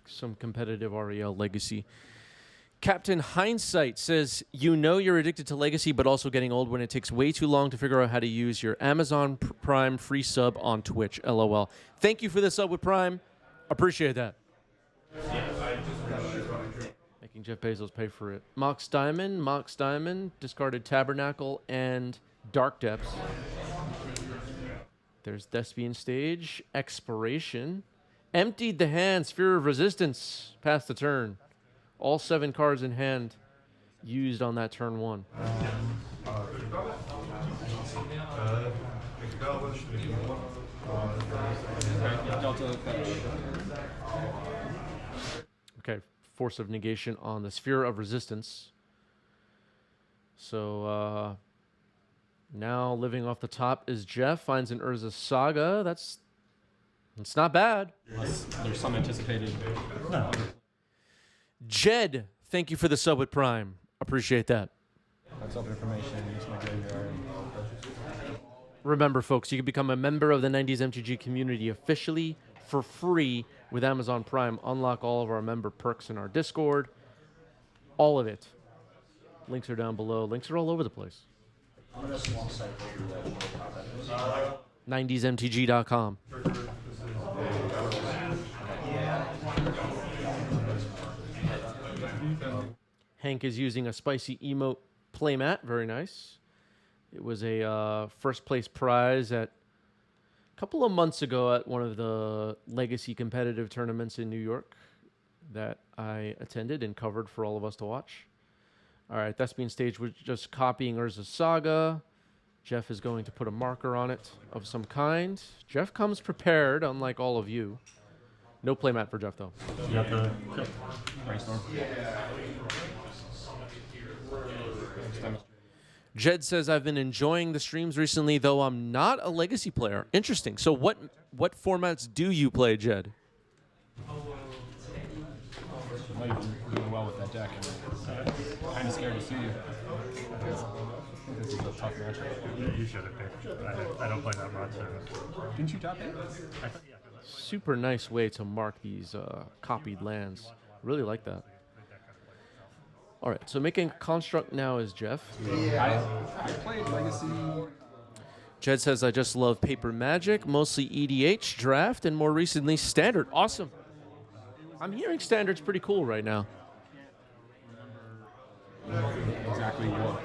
Some competitive REL Legacy. Captain Hindsight says, you know you're addicted to Legacy, but also getting old when it takes way too long to figure out how to use your Amazon Prime free sub on Twitch. LOL. Thank you for the sub with Prime. Appreciate that. Making Jeff Bezos pay for it. Mox Diamond, discarded Tabernacle and Dark Depths. There's Thespian Stage, Expiration. Emptied the hand, Sphere of Resistance, past the turn. All 7 cards in hand used on that turn 1. Okay, Force of Negation on the Sphere of Resistance. So now living off the top is Jeff. Finds an Urza Saga. That's not bad. Unless there's some anticipated. No. Jed, thank you for the sub with Prime. Appreciate that. That's all the information. Use my graveyard. Remember, folks, you can become a member of the 90s MTG community officially for free with Amazon Prime. Unlock all of our member perks in our Discord. All of it. Links are down below. Links are all over the place. 90smtg.com. Hank is using a spicy emote playmat. Very nice. It was a first place prize a couple of months ago at one of the Legacy competitive tournaments in New York that I attended and covered for all of us to watch. All right, Thespian Stage was just copying Urza Saga. Jeff is going to put a marker on it of some kind. Jeff comes prepared, unlike all of you. No playmat for Jeff, though. You have to Brainstorm. Jed says, I've been enjoying the streams recently, though I'm not a Legacy player. Interesting. So what formats do you play, Jed? I'm not even doing well with that deck. I'm kind of scared to see you. This is a tough matchup. You should have picked. I don't play that much. Didn't you top 8? Super nice way to mark these copied lands. Really like that. All right, so making construct now is Jeff. I played Legacy. Jed says, I just love Paper Magic, mostly EDH, Draft, and more recently Standard. Awesome. I'm hearing Standard's pretty cool right now. Exactly what?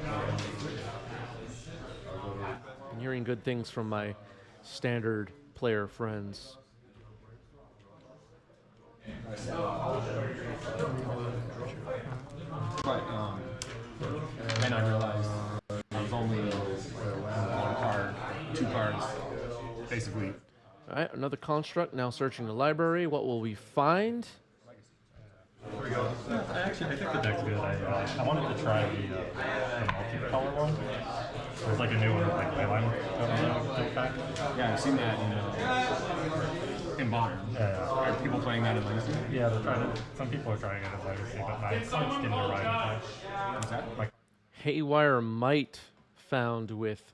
I'm hearing good things from my Standard player friends. But then I realized there was only 1 card, 2 cards, basically. All right, another construct. Now searching the library. What will we find? Actually, I think the deck's good. I wanted to try the multi-color one. There's like a new one, like Leyline pack. Yeah, I've seen that in Modern. Yeah. Are people playing that in Legacy? Yeah, they're trying to. Some people are trying it as Legacy, but it's getting the right. What's that? Like, Haywire Might found with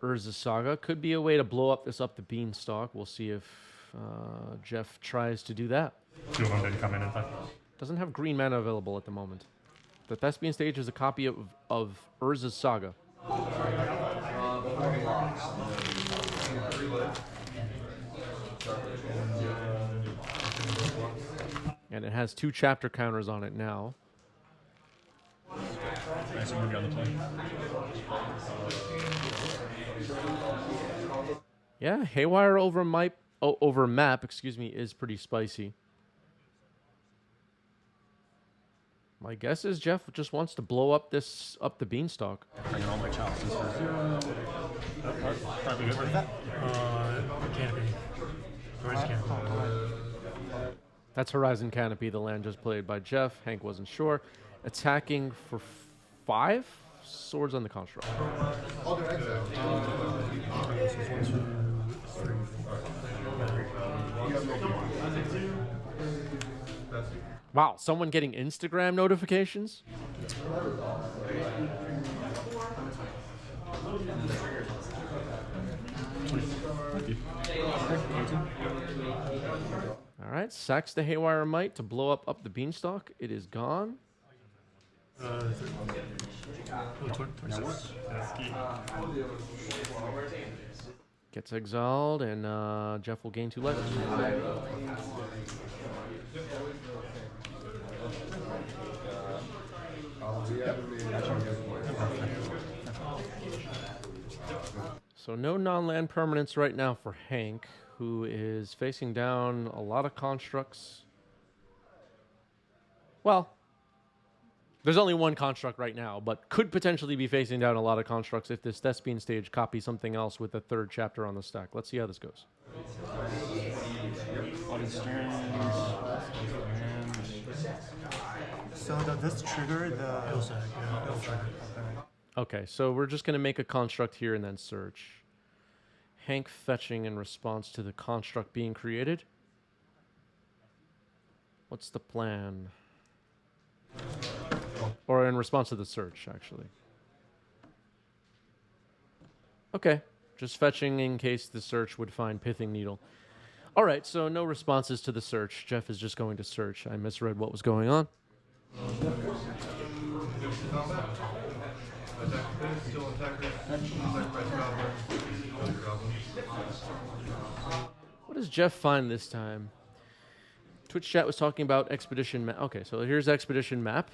Urza Saga. Could be a way to blow up the beanstalk. We'll see if Jeff tries to do that. 2 of them didn't come in time. Doesn't have green mana available at the moment. The Thespian Stage is a copy of Urza's Saga. And it has 2 chapter counters on it now. Nice movie on the play. Yeah, Haywire over map, is pretty spicy. My guess is Jeff just wants to blow up the beanstalk. Bringing all my chops. Probably good. Where's that? Canopy. Where's Canopy? That's Horizon Canopy, the land just played by Jeff. Hank wasn't sure. Attacking for 5 swords on the construct. Wow, someone getting Instagram notifications? All All right, sacks the Haywire Might to blow up the beanstalk. It is gone. Gets exiled, and Jeff will gain 2 life. So no non-land permanents right now for Hank, who is facing down a lot of constructs. Well, there's only one construct right now, but could potentially be facing down a lot of constructs if this Thespian stage copies something else with the 3rd chapter on the stack. Let's see how this goes. So does this trigger the... It'll trigger. Okay, so we're just going to make a construct here and then search. Hank fetching in response to the construct being created. What's the plan? Or in response to the search, actually. Okay, just fetching in case the search would find Pithing Needle. All right, so no responses to the search. Jeff is just going to search. I misread what was going on. What does Jeff find this time? Twitch chat was talking about expedition map. Okay, so here's expedition map.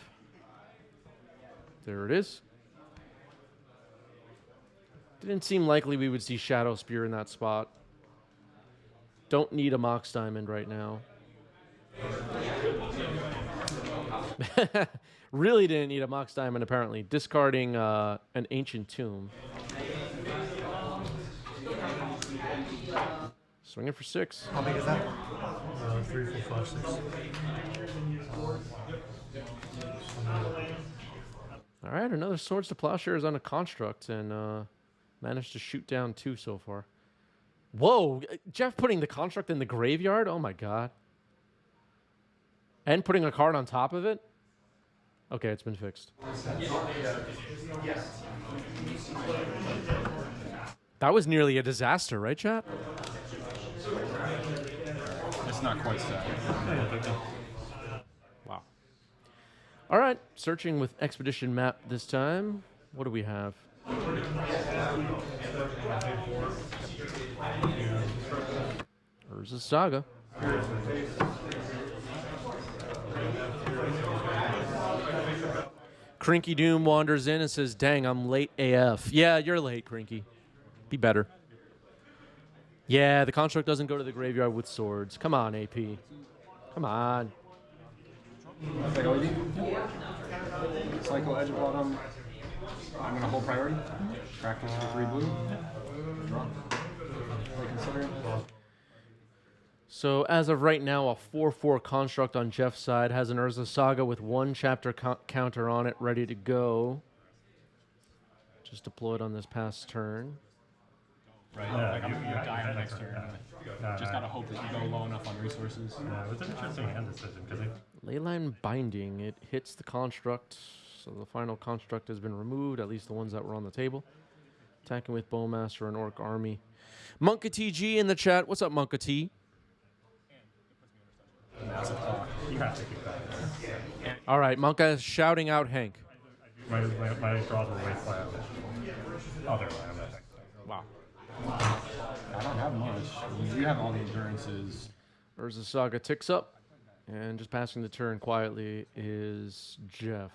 There it is. Didn't seem likely we would see Shadow Spear in that spot. Don't need a Mox Diamond right now. Really didn't need a Mox Diamond, apparently. Discarding an Ancient Tomb. Swinging for 6. How big is that? 3, 4, 5, 6. All right, another Swords to Plowshares on a construct, and managed to shoot down 2 so far. Whoa, Jeff putting the construct in the graveyard? Oh my god. And putting a card on top of it? Okay, it's been fixed. That was nearly a disaster, right, chat? It's not quite set. Wow. All right, searching with Expedition Map this time. What do we have? Urza Saga. Crinky Doom wanders in and says, dang, I'm late AF. Yeah, you're late, Crinky. Be better. Yeah, the construct doesn't go to the graveyard with swords. Come on, AP. Come on. Cycle edge of bottom. I'm going to hold priority. Practice for 3 blue. Draw. Reconsider it. So as of right now, a 4/4 construct on Jeff's side has an Urza Saga with 1 chapter counter on it ready to go. Just deployed on this past turn. Right, like you die on next turn. Just gotta hope that you go low enough on resources. Yeah, it was an interesting hand decision because Leyline Binding, it hits the construct, so the final construct has been removed, at least the ones that were on the table. Attacking with Bowmaster and Orc Army. Monka TG in the chat. What's up, Monka T? you have to keep that. All right, Monka is shouting out Hank. My draws were way flat. Other land, I think. Wow. I don't have much. You have all the endurances. Urza Saga ticks up, and just passing the turn quietly is Jeff.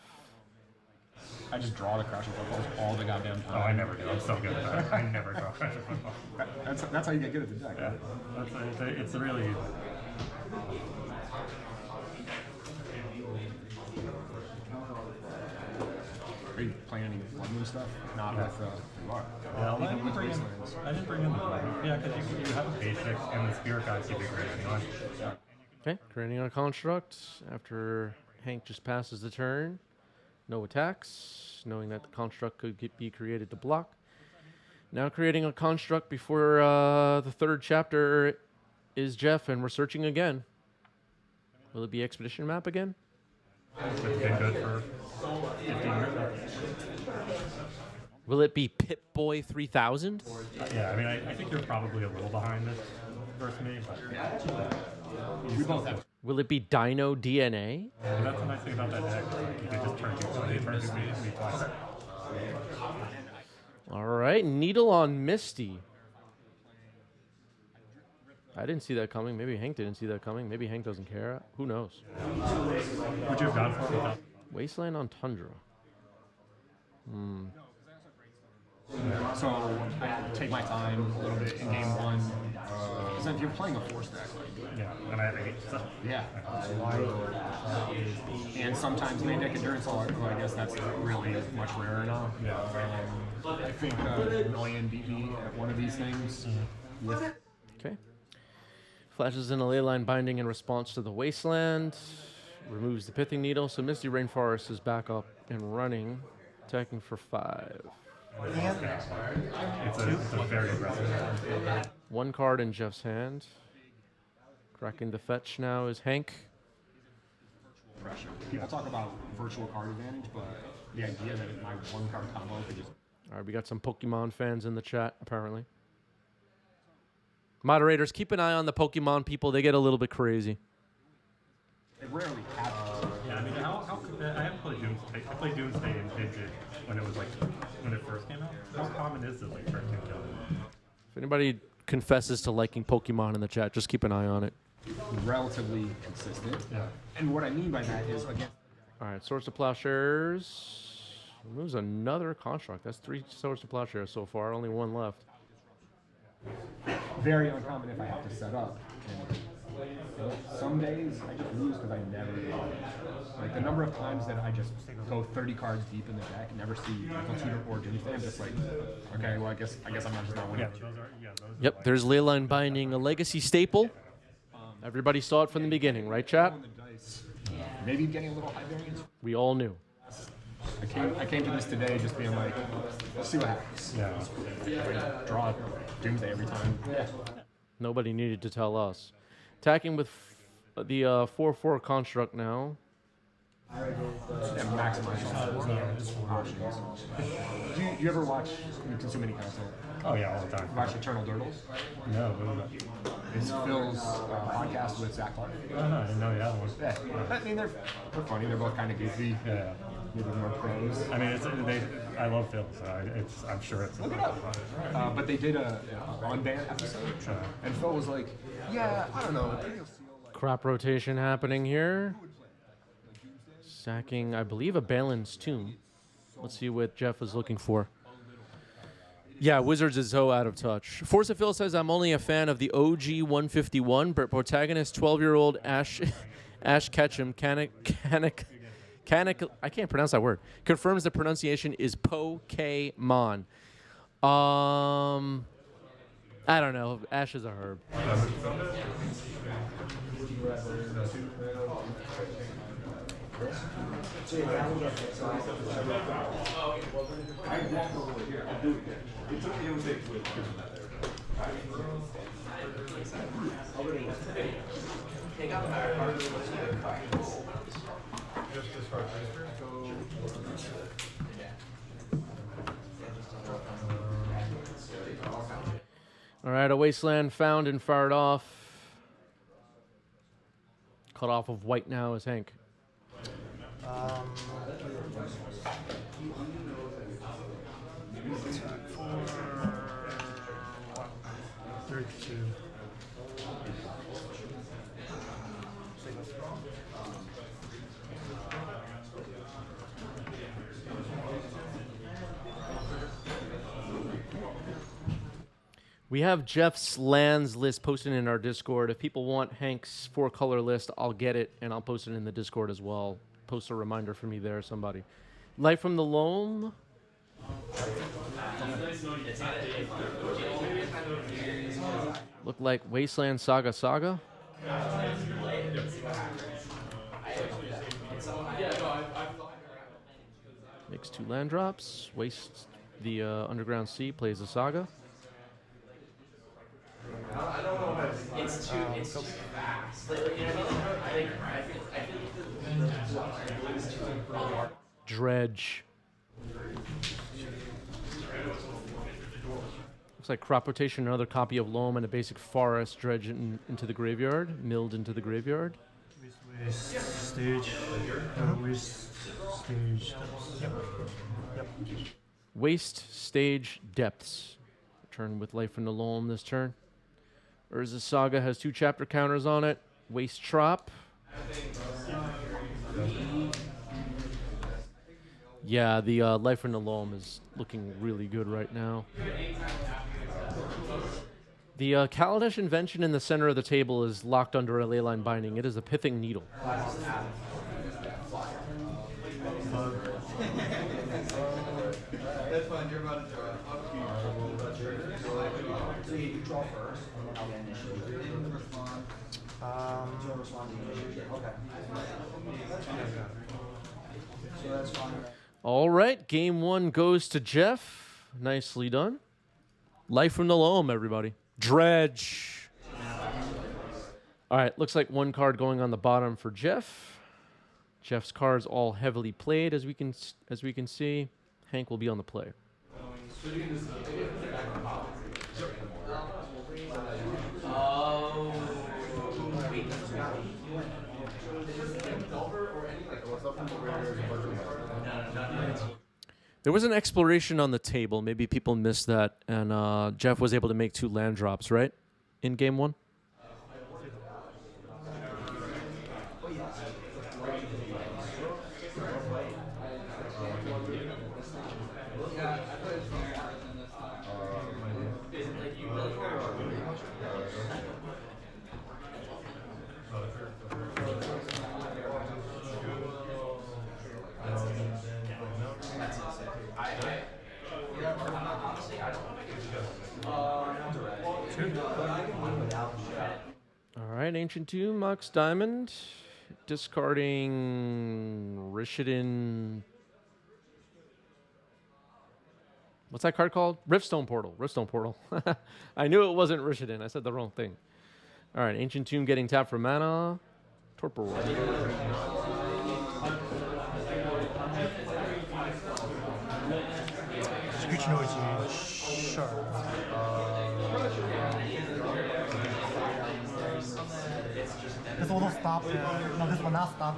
I just draw the Crash and Footballs all the goddamn time. Oh, I never do. I'm so good at that. I never draw Crash and Football. That's how you get good at the deck. Yeah, it's really... Are you playing any one move stuff? Not with you are. Yeah, Even with wastelands. I didn't bring in the draw. Yeah, because you have a basic, and the Spirit Guides keep it great anyway. Yeah. Okay, creating a construct after Hank just passes the turn. No attacks, knowing that the construct could be created to block. Now creating a construct before the 3rd chapter is Jeff, and we're searching again. Will it be Expedition Map again? It's been good for 15 years. Will it be Pip-Boy 3000? Yeah, I mean, I think you're probably a little behind this. versus me, but We both have. Will it be Dino DNA? that's the nice thing about that deck. You can just turn me twice. All right, Needle on Misty. I didn't see that coming. Maybe Hank didn't see that coming. Maybe Hank doesn't care. Who knows? Would you have gone for it without? Wasteland on Tundra. So I take my time a little bit in game one. Because if you're playing a 4-stack, like, Yeah, and I hate stuff. yeah. And sometimes main deck endurance, although I guess that's really much rarer now. Yeah. I think Million beat me at one of these things. With Okay. Flashes in a leyline binding in response to the Wasteland. Removes the Pithing Needle. So Misty Rainforest is back up and running. Attacking for 5. It's a very aggressive card. 1 card in Jeff's hand. Cracking the fetch now is Hank. pressure. People talk about virtual card advantage, but the idea that my 1-card combo could just. All right, we got some Pokemon fans in the chat, apparently. Moderators, keep an eye on the Pokemon people. They get a little bit crazy. It rarely happens. Yeah, I mean, how I haven't played Doomsday. I played Doomsday in Vintage when it was like when it first came out. How common is this like turn 2 kill? If anybody confesses to liking Pokemon in the chat, just keep an eye on it. Relatively consistent. Yeah. And what I mean by that is, again, All right, Swords to Plowshares. Removes another construct. That's 3 Swords to Plowshares so far. Only 1 left. very uncommon if I have to set up. And some days I just lose because I never like the number of times that I just go 30 cards deep in the deck and never see Nickel Tutor or Doomsday. I'm just like, okay, well I guess I'm not just not winning. Yep, there's Leyline Binding, a legacy staple. Everybody saw it from the beginning, right, chat? On the dice, maybe getting a little high variance. We all knew. I came to this today just being like, let's see what happens. Yeah. Draw Doomsday every time. Yeah. Nobody needed to tell us. Attacking with the 4/4 construct now. And maximize options. Do you ever watch Consume Any Console? Oh yeah, all the time. Watch Eternal Durdles? No, what is that? It's Phil's podcast with Zach Clark. Oh no, I didn't know you had one. Yeah. I mean, they're funny. They're both kind of goofy. Yeah. Maybe more pros. I mean, I love Phil, so I'm sure it's. Look it up. But they did a unban episode, and Phil was like, "Yeah, I don't know. Maybe you'll see like Crop rotation happening here. Sacking, I believe, a Balin's Tomb. Let's see what Jeff is looking for. Yeah, Wizards is so out of touch. Forza Phil says, I'm only a fan of the OG 151, but protagonist 12-year-old Ash Ketchum, I can't pronounce that word, confirms the pronunciation is Pokemon. I don't know. Ash is a herb. All right, a Wasteland found and fired off. Cut off of white now is Hank. 32. We have Jeff's lands list posted in our Discord. If people want Hank's 4-color list, I'll get it, and I'll post it in the Discord as well. Post a reminder for me there, somebody. Light from the Loam. Look like Wasteland Saga. Makes 2 land drops. Wastes the Underground Sea, plays a Saga. It's too fast. Like, you know what I mean? I feel Dredge. Looks like crop rotation, another copy of Loam, and a basic forest dredge into the graveyard, milled into the graveyard. Waste stage. Waste stage. Yep. Yep. Waste stage depths. Return with life from the Loam this turn. Urza Saga has 2 chapter counters on it. Waste Trop. Yeah, the life from the Loam is looking really good right now. The Kaladesh invention in the center of the table is locked under a leyline binding. It is a pithing needle. That's fine. You're about to draw. So you draw first, and then I'll get initiative. Didn't respond. You'll respond to the initiative. Okay. So that's fine. All right, game 1 goes to Jeff. Nicely done. Life from the Loam, everybody. Dredge. All right, looks like 1 card going on the bottom for Jeff. Jeff's cards all heavily played, as we can see. Hank will be on the play. There was an exploration on the table. Maybe people missed that, and Jeff was able to make 2 land drops, right, in game 1? All right, Ancient Tomb, Mox Diamond, discarding Rishidin. What's that card called? Riftstone Portal. Riftstone Portal. I knew it wasn't Rishidin. I said the wrong thing. All right, Ancient Tomb getting tapped for mana. Torpor Orb. Screech noise. Sharp. This will stop. No, this will not stop.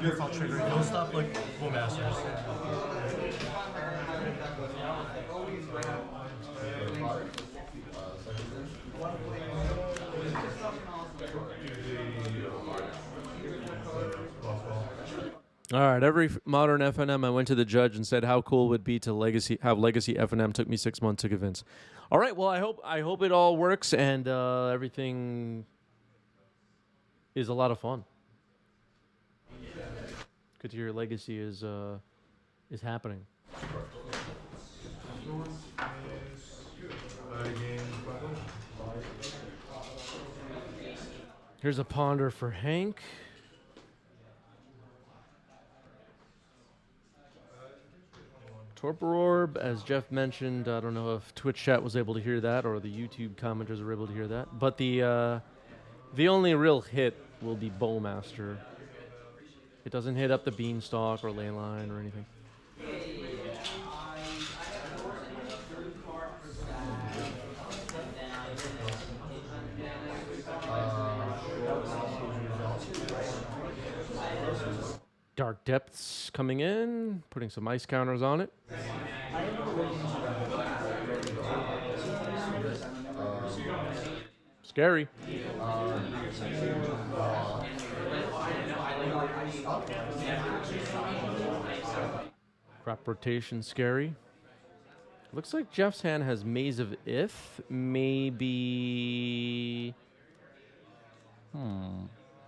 It's not trigger. It'll stop like full masters. All right, every modern FNM I went to the judge and said how cool it would be to have legacy FNM. Took me 6 months to convince. All right, well I hope it all works and everything is a lot of fun. Good to hear legacy is happening. Here's a ponder for Hank. Torpor Orb, as Jeff mentioned, I don't know if Twitch chat was able to hear that or the YouTube commenters were able to hear that, but the only real hit will be Bowmaster. It doesn't hit up the Beanstalk or Leyline or anything. Dark Depths coming in, putting some ice counters on it. Scary. Crop rotation, scary. Looks like Jeff's hand has Maze of Ith. Maybe...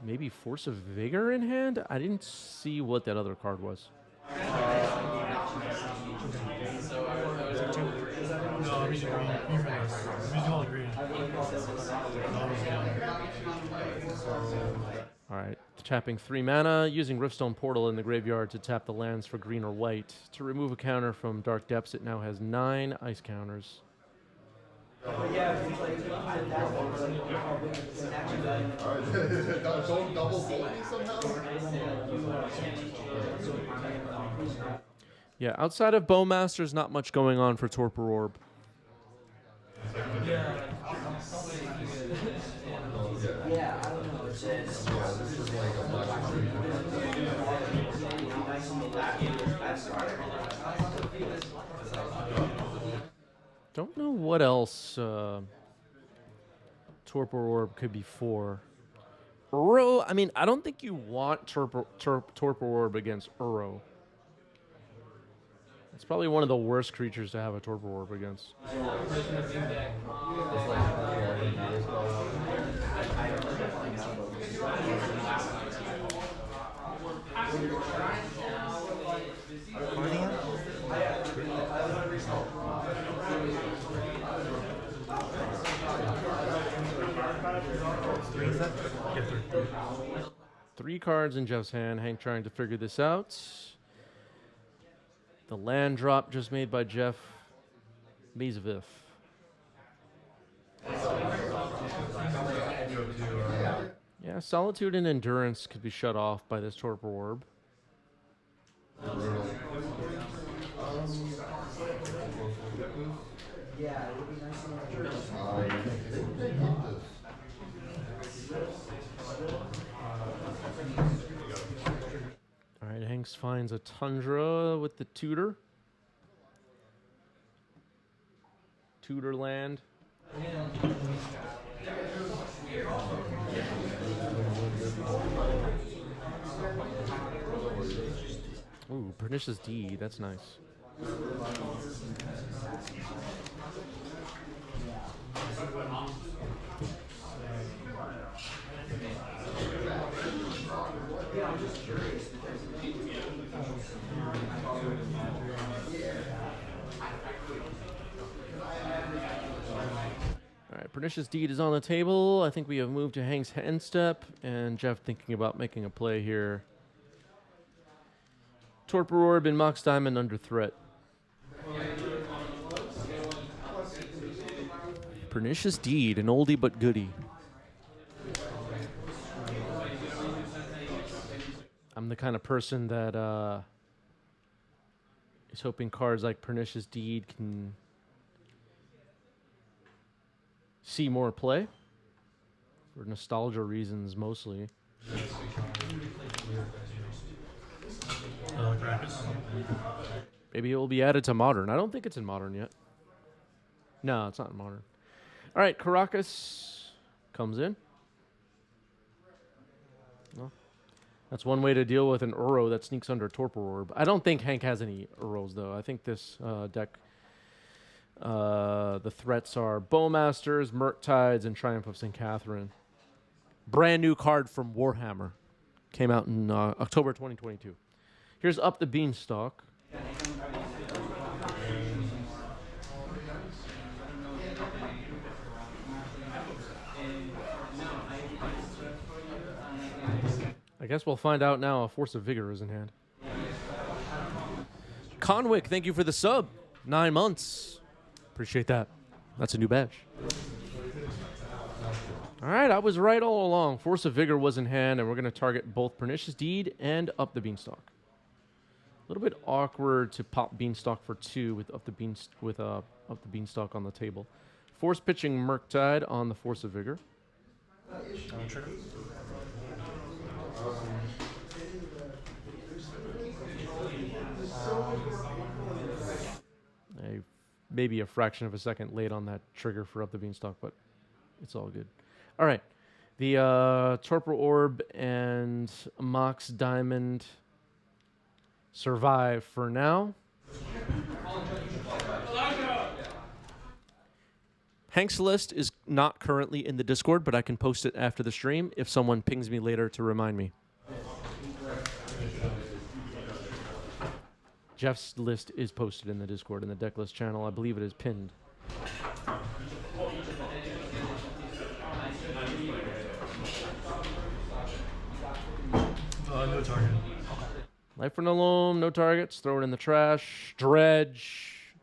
Maybe Force of Vigor in hand? I didn't see what that other card was. All right, tapping 3 mana, using Riftstone Portal in the graveyard to tap the lands for green or white. To remove a counter from Dark Depths, it now has 9 ice counters. Don't double fold me somehow? Yeah, outside of Bowmaster's, not much going on for Torpor Orb. It's like 50. Yeah, I don't know. It's just. Don't know what else Torpor Orb could be for. Uro, I mean, I don't think you want Torpor Orb against Uro. It's probably one of the worst creatures to have a Torpor Orb against. Guardian? Three set? Get through. 3 cards in Jeff's hand. Hank trying to figure this out. The land drop just made by Jeff Bezavif. Yeah, Solitude and Endurance could be shut off by this Torpor Orb. Yeah, it would be nice to All right, Hanks finds a Tundra with the Tutor. Tutor land. Ooh, Pernicious D, that's nice. Alright, Pernicious Deed is on the table. I think we have moved to Hank's hand step, and Jeff thinking about making a play here. Torpor Orb and Mox Diamond under threat. Pernicious Deed, an oldie but goodie. I'm the kind of person that is hoping cards like Pernicious Deed can see more play for nostalgia reasons mostly. Maybe it will be added to Modern. I don't think it's in Modern yet. No, it's not in Modern. All right, Caracas comes in. Well, that's one way to deal with an Uro that sneaks under Torpor Orb. I don't think Hank has any Uros, though. I think this deck, the threats are Bowmasters, Murktides, and Triumph of St. Catherine. Brand new card from Warhammer. Came out in October 2022. Here's Up the Beanstalk. I guess we'll find out now. A Force of Vigor is in hand. Conwick, thank you for the sub. 9 months. Appreciate that. That's a new badge. All right, I was right all along. Force of Vigor was in hand, and we're going to target both Pernicious Deed and Up the Beanstalk. A little bit awkward to pop Beanstalk for 2 with Up the Beanstalk on the table. Force pitching Murktide on the Force of Vigor. Maybe a fraction of a second late on that trigger for Up the Beanstalk, but it's all good. All right. The Torpor Orb and Mox Diamond survive for now. Hank's list is not currently in the Discord, but I can post it after the stream if someone pings me later to remind me. Jeff's list is posted in the Discord in the Decklist channel. I believe it is pinned. No target. Life for no loam, no targets. Throw it in the trash. Dredge.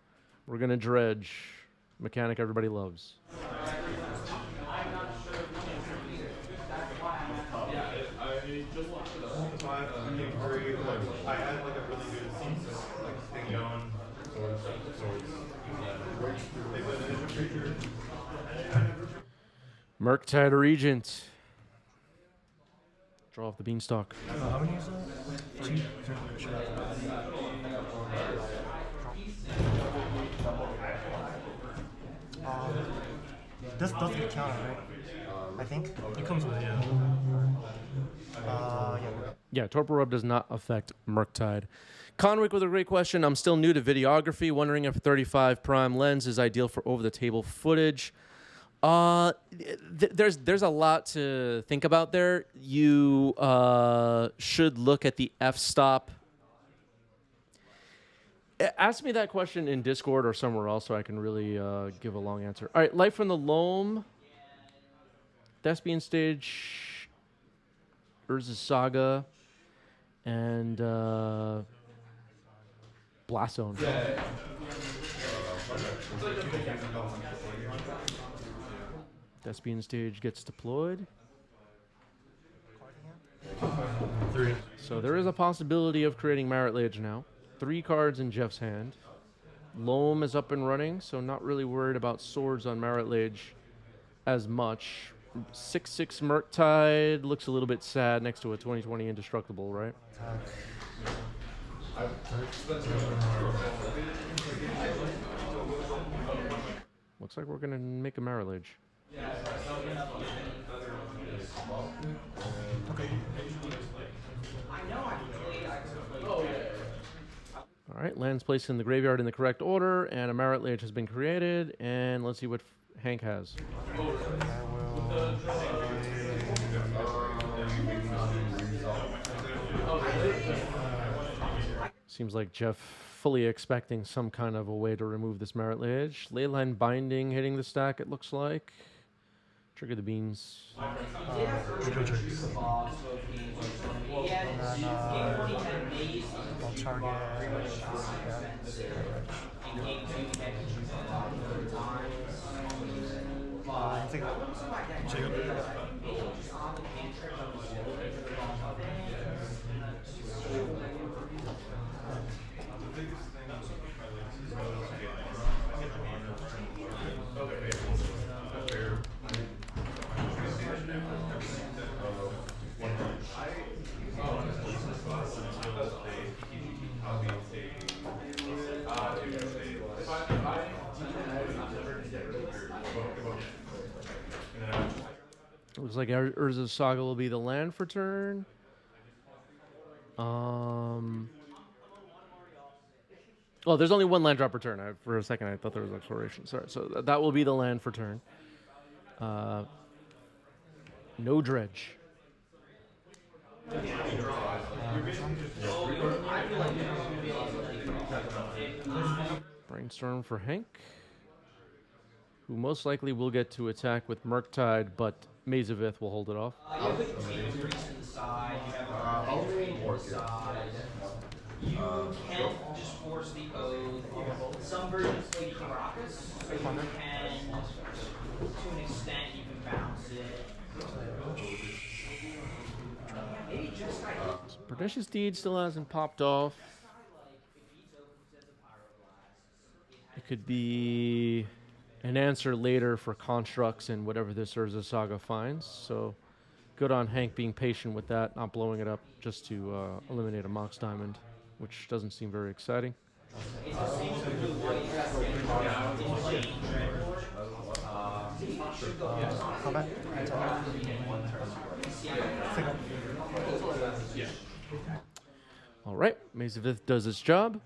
We're going to dredge. Mechanic everybody loves. I had like a really good thing going. Murktide Regent. Draw off the beanstalk. How many is that? 2, 3, this doesn't get counted, right? I think. It comes with Yeah. Yeah, Torpor Orb does not affect Murktide. Conwick with a great question. I'm still new to videography, wondering if a 35 prime lens is ideal for over-the-table footage. There's a lot to think about there. You should look at the f-stop. Ask me that question in Discord or somewhere else so I can really give a long answer. All right, Light from the Loam, Thespian Stage, Urza's Saga, and Blast Zone. Thespian Stage gets deployed. 3. So there is a possibility of creating Marit Lage now. 3 cards in Jeff's hand. Loam is up and running, so not really worried about swords on Marit Lage as much. 6/6 Murktide looks a little bit sad next to a 2020 Indestructible, right? Looks like we're going to make a Marit Lage. All right, lands placed in the graveyard in the correct order, and a Marit Lage has been created. And let's see what Hank has. Seems like Jeff fully expecting some kind of a way to remove this Marit Lage. Leyline Binding hitting the stack, it looks like. Trigger the beans. Looks like Urza's Saga will be the land for turn. Oh, there's only one land drop per turn. For a second, I thought there was exploration. Sorry. So that will be the land for turn. No dredge. Brainstorm for Hank, who most likely will get to attack with Murktide, but Maze of Ith will hold it off. You can just force the oath. Some versions take Caracas, so you can, to an extent, you can bounce it. So Pernicious Deed still hasn't popped off. It could be an answer later for constructs and whatever this Urza Saga finds. So good on Hank being patient with that, not blowing it up just to eliminate a Mox Diamond, which doesn't seem very exciting. All right, Maze of Ith does its job.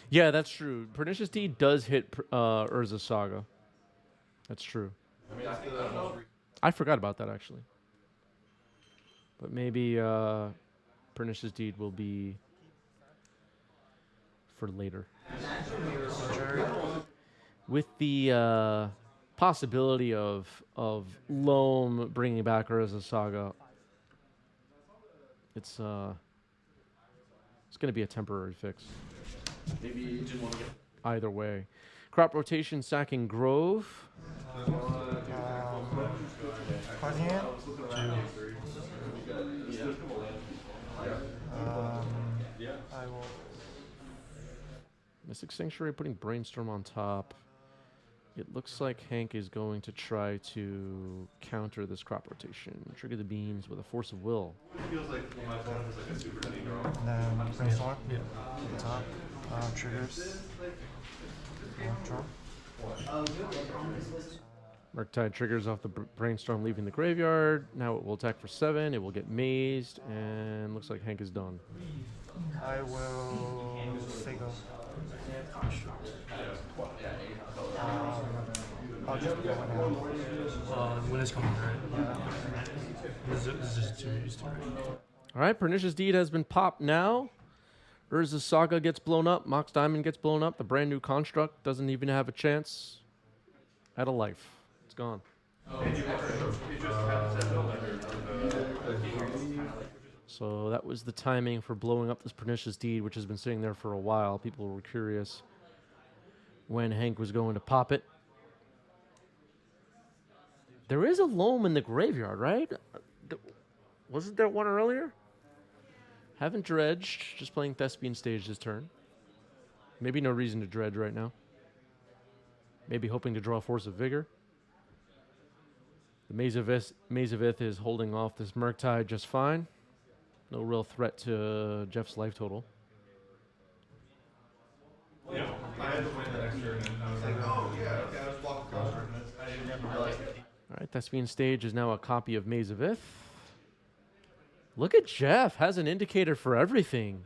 Yeah, that's true. Pernicious Deed does hit Urza Saga. That's true. I forgot about that, actually. But maybe Pernicious Deed will be for later. With the possibility of Loam bringing back Urza Saga, it's going to be a temporary fix. Maybe you didn't want to get. Either way. Crop rotation, sacking Grove. Mystic Sanctuary putting Brainstorm on top. It looks like Hank is going to try to counter this crop rotation. Trigger the beans with a force of will. Feels like my phone is like a super tiny girl. And then brainstorm. Yeah. Top. Triggers. Draw. Murktide triggers off the Brainstorm leaving the graveyard. Now it will attack for 7. It will get mazed, and looks like Hank is done. I will say go. I'll just go now. When it's coming, right? This is just too used to it. All right, Pernicious Deed has been popped now. Urza's Saga gets blown up. Mox Diamond gets blown up. The brand new construct doesn't even have a chance at a life. It's gone. So that was the timing for blowing up this Pernicious Deed, which has been sitting there for a while. People were curious when Hank was going to pop it. There is a loam in the graveyard, right? Wasn't there one earlier? Haven't dredged, just playing Thespian Stage this turn. Maybe no reason to dredge right now. Maybe hoping to draw Force of Vigor. The Maze of Ith is holding off this Murktide just fine. No real threat to Jeff's life total. Yeah, I had to win the next turn, and I was like, oh yeah, okay, I was blocking counter. I didn't realize it. All right, Thespian Stage is now a copy of Maze of Ith. Look at Jeff, has an indicator for everything.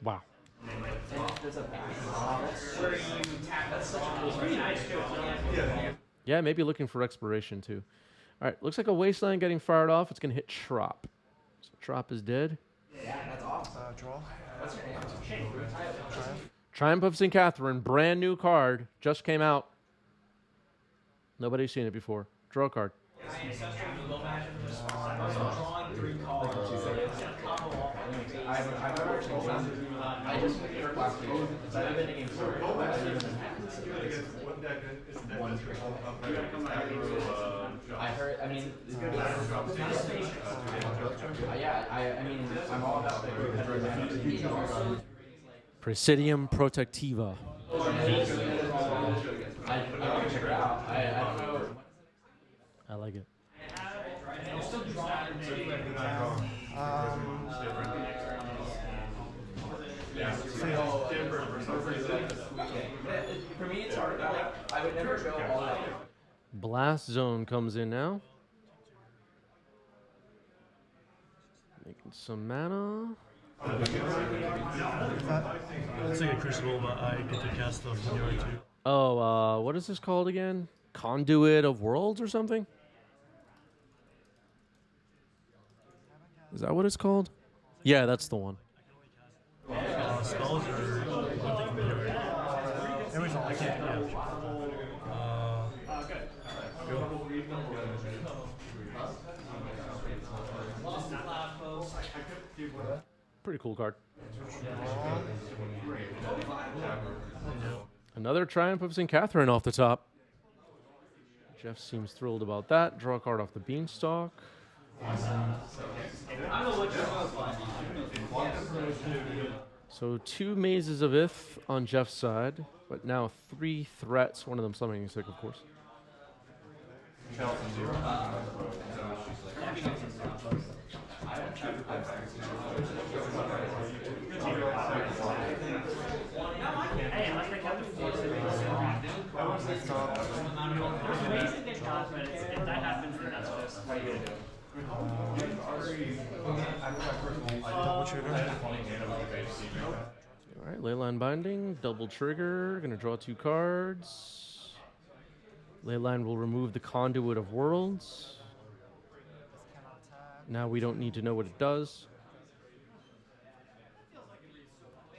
Wow. Yeah, maybe looking for exploration too. All right, looks like a Wasteland getting fired off. It's going to hit Trop. So Trop is dead. Draw. Triumph of St. Catherine, brand new card, just came out. Nobody's seen it before. Draw a card. I heard, I mean, yeah, I mean, I'm all about the Presidium Protectiva. I like it. For me, it's hard. Like, I would never go all out. Blast Zone comes in now. Making some mana. It's like a crucible, but I get to cast the familiar too. Oh, what is this called again? Conduit of Worlds or something? Is that what it's called? Yeah, that's the one. Spells or one thing familiar? Everything. I can't. Yeah. Pretty cool card. Another Triumph of St. Catherine off the top. Jeff seems thrilled about that. Draw a card off the Beanstalk. So 2 Mazes of Ith on Jeff's side, but now 3 threats, one of them summoning sick, of course. Double trigger. All right, Leyline Binding, double trigger. Going to draw 2 cards. Leyline will remove the Conduit of Worlds. Now we don't need to know what it does.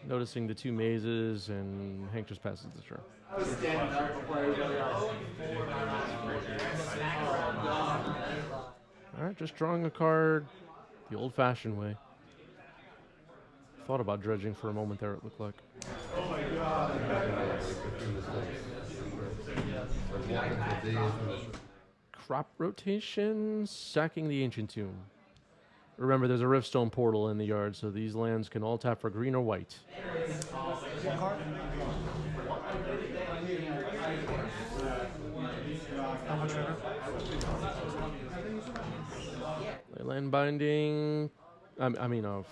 Noticing the 2 mazes, and Hank just passes the turn. All right, just drawing a card the old-fashioned way. Thought about dredging for a moment there, it looked like. Crop rotation, sacking the Ancient Tomb. Remember, there's a Riftstone portal in the yard, so these lands can all tap for green or white. One card. Double trigger. Land binding.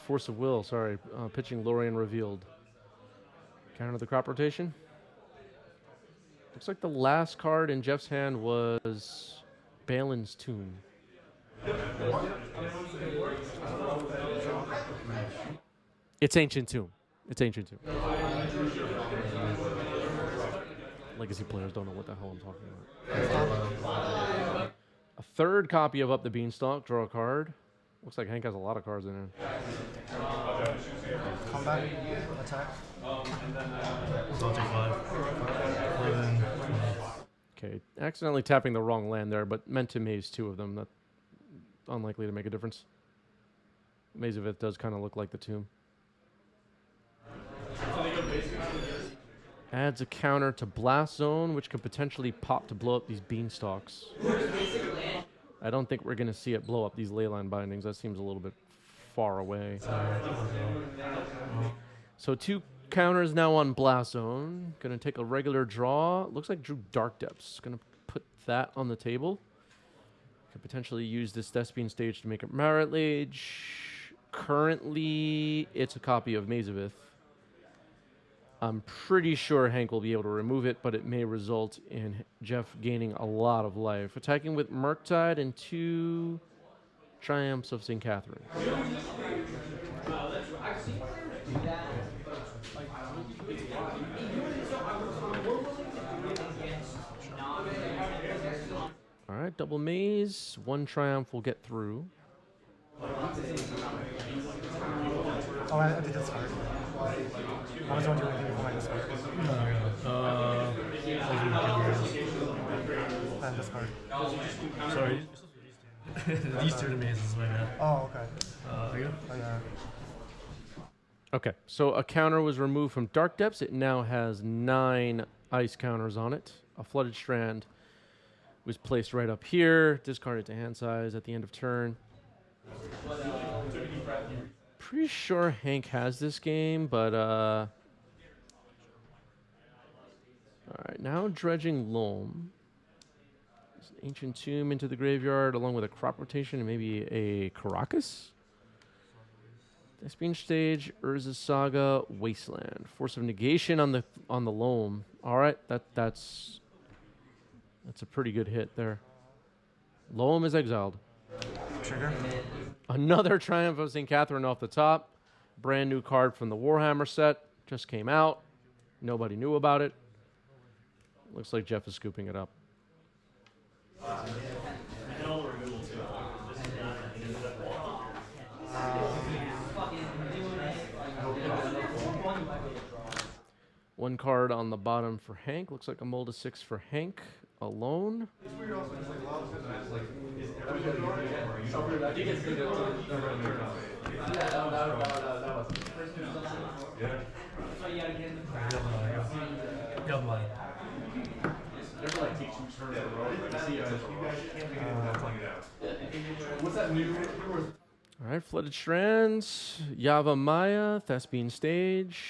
Force of will. Sorry, pitching Lorien revealed. Counter the crop rotation. Looks like the last card in Jeff's hand was Balin's Tomb. It's Ancient Tomb. It's Ancient Tomb. Legacy players don't know what the hell I'm talking about. A third copy of Up the Beanstalk. Draw a card. Looks like Hank has a lot of cards in it. Combat. Attack. So I'll take 5. 11. Okay, accidentally tapping the wrong land there, but meant to maze 2 of them. That's unlikely to make a difference. Maze of it does kind of look like the tomb. Adds a counter to Blast Zone, which could potentially pop to blow up these beanstalks. I don't think we're going to see it blow up these leyline bindings. That seems a little bit far away. So 2 counters now on Blast Zone. Going to take a regular draw. Looks like drew Dark Depths. Going to put that on the table. Could potentially use this Thespian stage to make it Marit Lage. Currently, it's a copy of Mazavith. I'm pretty sure Hank will be able to remove it, but it may result in Jeff gaining a lot of life. Attacking with Murktide and 2 Triumphs of St. Catherine. All right, double maze. 1 Triumph will get through. Oh, I did discard. I was wondering anything before I discard. And discard. Sorry. These 2 mazes right now. Oh, okay. There you go. Oh, yeah. Okay, so a counter was removed from Dark Depths. It now has 9 ice counters on it. A Flooded Strand was placed right up here. Discarded to hand size at the end of turn. Pretty sure Hank has this game, but all right, now dredging Loam. There's an Ancient Tomb into the graveyard, along with a crop rotation and maybe a Caracas. Thespian Stage, Urza's Saga, Wasteland. Force of Negation on the Loam. All right, that's a pretty good hit there. Loam is exiled. Trigger. Another Triumph of St. Catherine off the top. Brand new card from the Warhammer set. Just came out. Nobody knew about it. Looks like Jeff is scooping it up. One card on the bottom for Hank. Looks like a mold of 6 for Hank. Alone. All right, Flooded Strands, Yava Maya, Thespian Stage.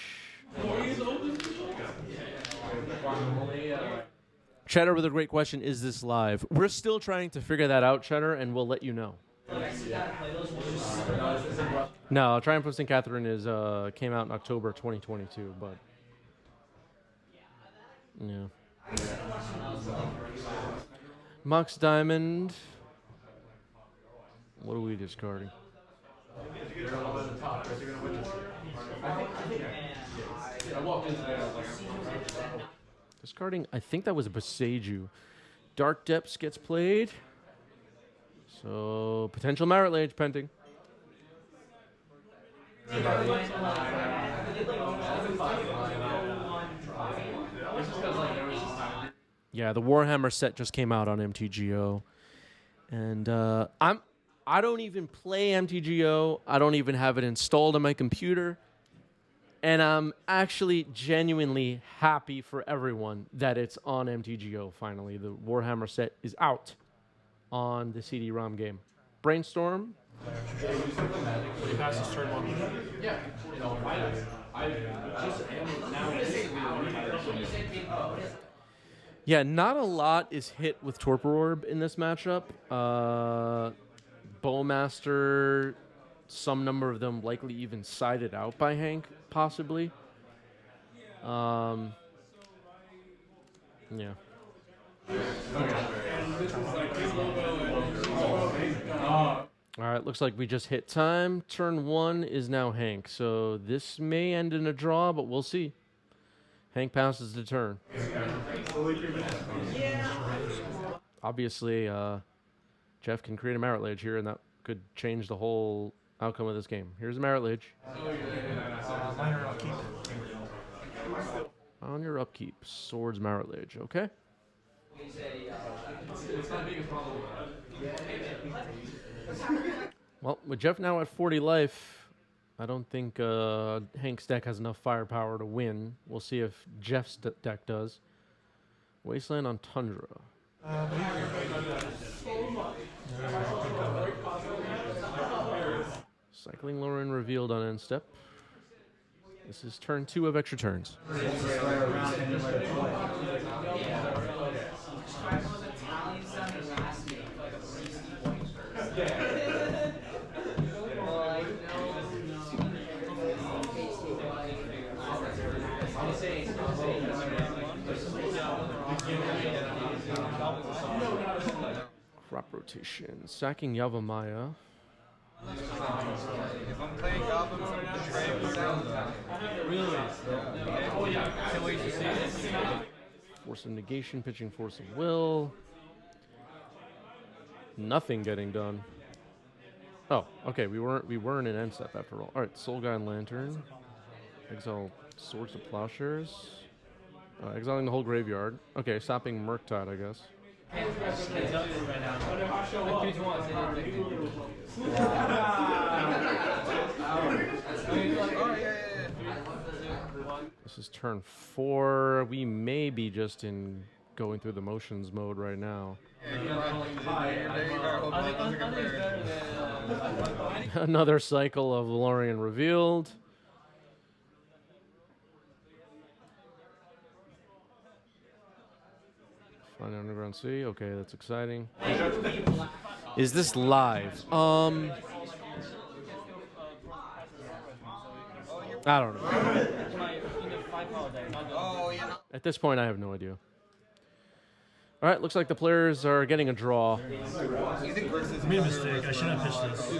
Cheddar with a great question, is this live? We're still trying to figure that out, Cheddar, and we'll let you know. No, Triumph of St. Catherine came out in October 2022, but yeah. Mox Diamond. What are we discarding? Discarding, I think that was a Boseiju. Dark Depths gets played. So, potential Marit Lage pending. Yeah, the Warhammer set just came out on MTGO. And I don't even play MTGO. I don't even have it installed on my computer. And I'm actually genuinely happy for everyone that it's on MTGO finally. The Warhammer set is out on the CD-ROM game. Brainstorm, When he passes turn 1. Yeah, not a lot is hit with Torpor Orb in this matchup. Bowmaster, some number of them likely even sided out by Hank, possibly. Yeah. All right, looks like we just hit time. Turn 1 is now Hank, so this may end in a draw, but we'll see. Hank passes the turn. Obviously, Jeff can create a Marit Lage here, and that could change the whole outcome of this game. Here's a Marit Lage. Minor upkeep. On your upkeep, Swords Marit Lage, okay? Well, with Jeff now at 40 life, I don't think Hank's deck has enough firepower to win. We'll see if Jeff's deck does. Wasteland on Tundra. Cycling Lauren revealed on end step. This is turn 2 of extra turns. Crop rotation. Sacking Yavamaya. If I'm playing goblins, I'm gonna trade myself. Really? Can't wait to see this. Force of negation, pitching force of will. Nothing getting done. Oh, okay. We weren't in end step after all. All right, Soul Guide Lantern. Exile Swords to Plowshares. Exiling the whole graveyard. Okay, stopping Murktide, I guess. This is turn 4. We may be just in going through the motions mode right now. Another cycle of Valorian revealed. Find Underground Sea. Okay, that's exciting. Is this live? I don't know. At this point, I have no idea. All right, looks like the players are getting a draw. I made a mistake. I shouldn't have pitched this.